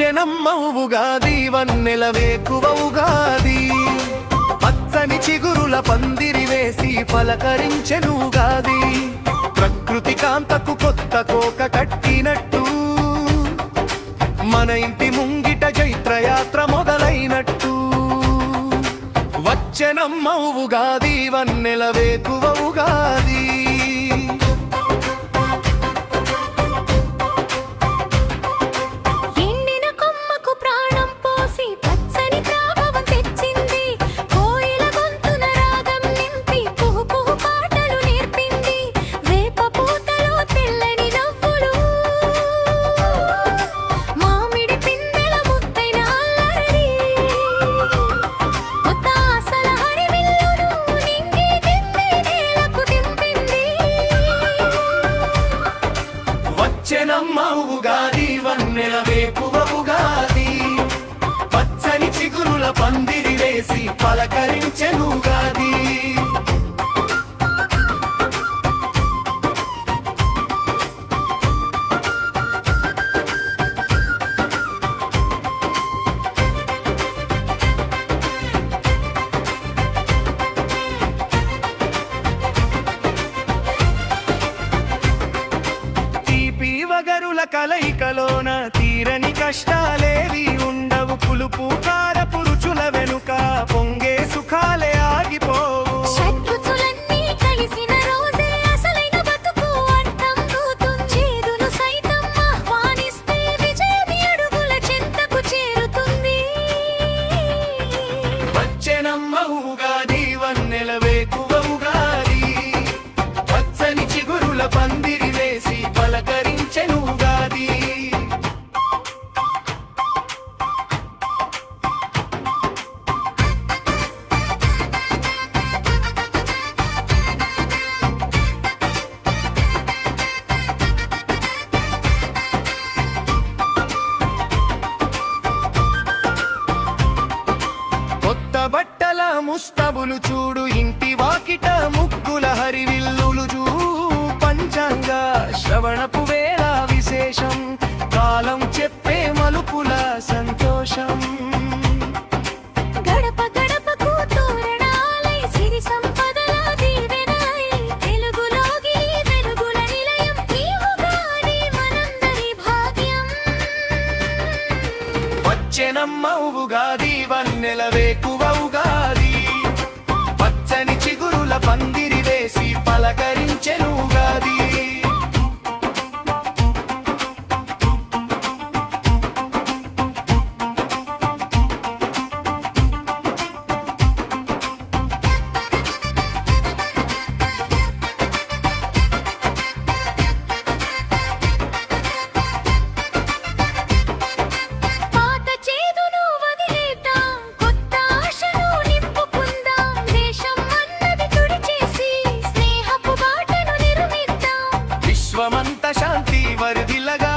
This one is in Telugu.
వచ్చెనమ్మ ఉగాది వన్నెల వేకువ ఉగాది పచ్చని చిగురుల పందిరి వేసి పలకరించెను ఉగాది ప్రకృతి కాంతకు కొత్త కోక కట్టినట్టు మన ఇంటి ముంగిట చైత్రయాత్ర మొదలైనట్టు వచ్చెనమ్మ ఉగాది వన్నెల వేకువ ఉగాది వచ్చెనమ్మ ఉగాది వన్నెల వేకువ ఉగాది పచ్చని చిగురుల పందిరి వేసి పలకరించెను ఉగాది వగరుల కలయికలోన తీరని కష్టాలేవి ఉండవు పులుపు కారపు రుచుల వెనుక పొంగే సుఖాలే ఆగిపోవు వచ్చెనమ్మ ఉగాది వన్నెల వేకువ ఉగాది పచ్చని చిగురుల పందిరి వేసి పలకరించెను ఉగాది కొత్త బట్టల ముస్తబులు చూడు ఇంటి వాకిట ముగ్గుల హరివిల్లులు చూ పంచాంగ శ్రవణపు వేళ విశేషం కాలం చెప్పే మలుపుల సంతోషం గడప గడపకు తోరణాలై సిరి సంపదల దీవెనై తెలుగులోకి వెలుగుల నిలయం ఈ ఉగాది మనందరి భాగ్యం వచ్చెనమ్మ ఉగాది వన్నెల వేకువ ఉగాది పచ్చని చిగురుల పందిరి వేసి పలకరించెను ఉగాది విశ్వమంత శాంతి వరిదిల్లగా